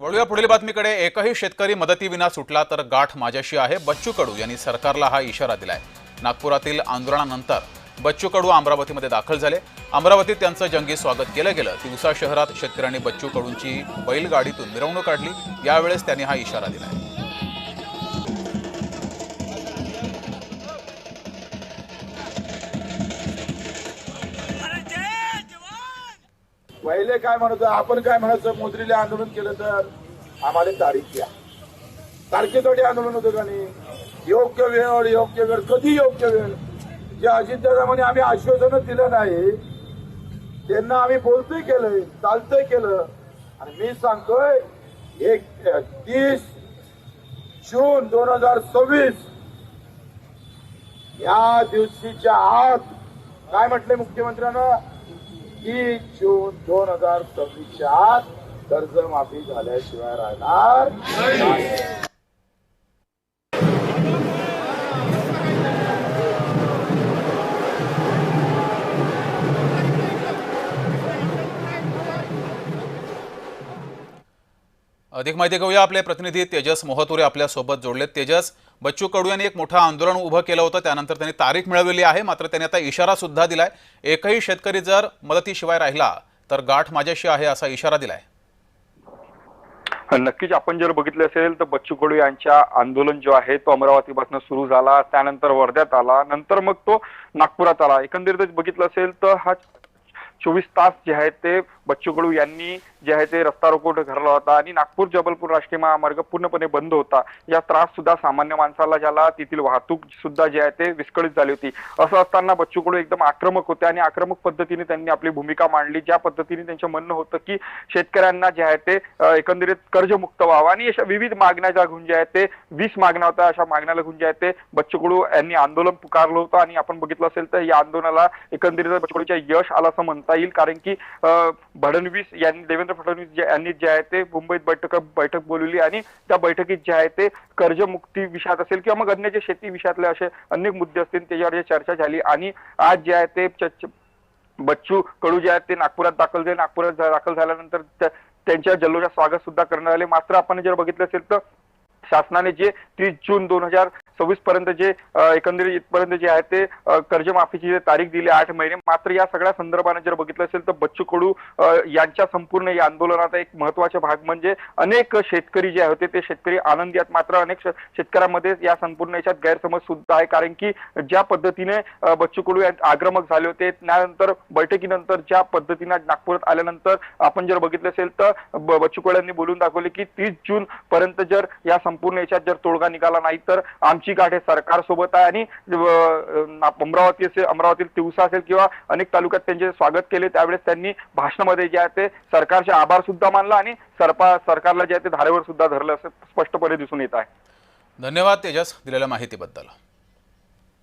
वळूया पुढील बातमीकडे। एकही शेतकरी मदतीविना सुटला तर गाठ माझ्याशी आहे। बच्चू कडू यांनी सरकारला हा इशारा दिलाय। नागपुरातील आंदोलनानंतर बच्चू कडू अमरावतीमध्ये दाखल झाले। अमरावतीत त्यांचं जंगी स्वागत केलं गेलं। तिवसा शहरात शेतकऱ्यांनी बच्चू कडूंची बैलगाडीतून मिरवणूक काढली। यावेळेस त्यांनी हा इशारा दिलाय। पहिले काय म्हणतो आपण काय म्हणायचं, मोदरीले आंदोलन केलं तर आम्हाला तारीख द्या। तारखेतोडी आंदोलन होतं का नाही? योग्य वेळ कधी योग्य वेळ? जे अजितदादा म्हणे आम्ही आश्वासन दिलं नाही, त्यांना आम्ही बोलतोय केलंय, चालतंय केलं। आणि मी सांगतोय 30 जून 2026 या दिवशीच्या आत काय म्हटलंय मुख्यमंत्र्यांना? 30 जून 2026च्या आत कर्जमाफी झाल्याशिवाय राहणार नाही। अधिक माहिती घेऊया। आपले प्रतिनिधी तेजस मोहतुरे आपल्या सोबत जोडलेत। तेजस, बच्चू कडू यांनी एक मोठं आंदोलन उभं केलं होतं, त्यानंतर त्यांनी तारीख मिळवली आहे, मात्र त्यांनी आता इशारा सुद्धा दिलाय। एकही शेतकरी जर मदतीशिवाय राहिला तर गाठ माझ्याशी आहे असा इशारा दिलाय। नक्कीच आपण जर बघितले असेल तर बच्चू कडू यांच्या आंदोलन जो आहे तो अमरावतीपासून सुरू झाला, त्यानंतर वर्ध्यात आला, नंतर मग तो नागपुरात आला। एकंदरीतच बघितलं असेल तर हा 24 तास जे आहे ते बच्चू कडू यांनी जे आहे ते रस्ता रोको धरला होता आणि नागपूर जबलपूर राष्ट्रीय महामार्ग पूर्णपणे बंद होता। या त्रास सुद्धा सामान्य माणसाला झाला, तेथील वाहतूक सुद्धा जे आहे ते विस्कळीत झाली होती। असं असताना बच्चू कडू एकदम आक्रमक होते आणि आक्रमक पद्धतीने त्यांनी आपली भूमिका मांडली। ज्या पद्धतीने त्यांचं म्हणणं होतं की शेतकऱ्यांना जे आहे ते एकंदरीत कर्जमुक्त व्हावं आणि अशा विविध मागण्या घेऊन जे आहे ते 20 मागण्या होत्या, अशा मागण्याला घेऊन जे आहे ते बच्चू कडू यांनी आंदोलन पुकारलं होतं। आणि आपण बघितलं असेल तर या आंदोलनाला एकंदरीत बच्चू कडूच्या यश आलं असं म्हणता येईल, कारण की फडणवीस यांनी देवेंद्र फडणवीस यांनी जे आहे ते मुंबईत बैठक बोलवली आणि त्या बैठकीत जे आहे ते कर्जमुक्ती विषयात असेल किंवा मग अन्य जे शेती विषयातले असे अनेक मुद्दे असतील त्याच्यावर चर्चा झाली। आणि आज जे आहे ते बच्चू कडू जे आहेत ते नागपुरात दाखल झाले। नागपुरात दाखल झाल्यानंतर त्यांच्या जल्लोषात स्वागत सुद्धा करण्यात आले। मात्र आपण जर बघितलं असेल तर शासनाने जे 30 जून 2026 पर्यंत जे एकंदरीत इथपर्यंत जे आहे ते कर्जमाफीची जे तारीख दिली 8 महिने, मात्र या सगळ्या संदर्भाने जर बघितलं असेल तर बच्चू कडू यांच्या संपूर्ण या आंदोलनाचा एक महत्त्वाचा भाग म्हणजे अनेक शेतकरी जे होते ते शेतकरी आनंदी आहेत। मात्र अनेक शेतकऱ्यांमध्ये या संपूर्ण याच्यात गैरसमज सुद्धा आहे, कारण की ज्या पद्धतीने बच्चू कडू आक्रमक झाले होते, त्यानंतर बैठकीनंतर ज्या पद्धतीने नागपुरात आल्यानंतर आपण जर बघितलं असेल तर बच्चू कडू यांनी बोलून दाखवले की 30 जून पर्यंत जर या संपूर्ण याच्यात जर तोडगा निघाला नाही तर आमची गाठ हे सरकार सोबत आहे। आणि अमरावतीतील तिवसा असेल किंवा अनेक तालुक्यात त्यांचे स्वागत केले। त्यावेळेस त्यांनी भाषणामध्ये जे आहे ते सरकारचे आभार सुद्धा मानला आणि सरकारला जे आहे ते धारेवर सुद्धा धरलं असं स्पष्टपणे दिसून येत आहे। धन्यवाद तेजस दिलेल्या माहितीबद्दल।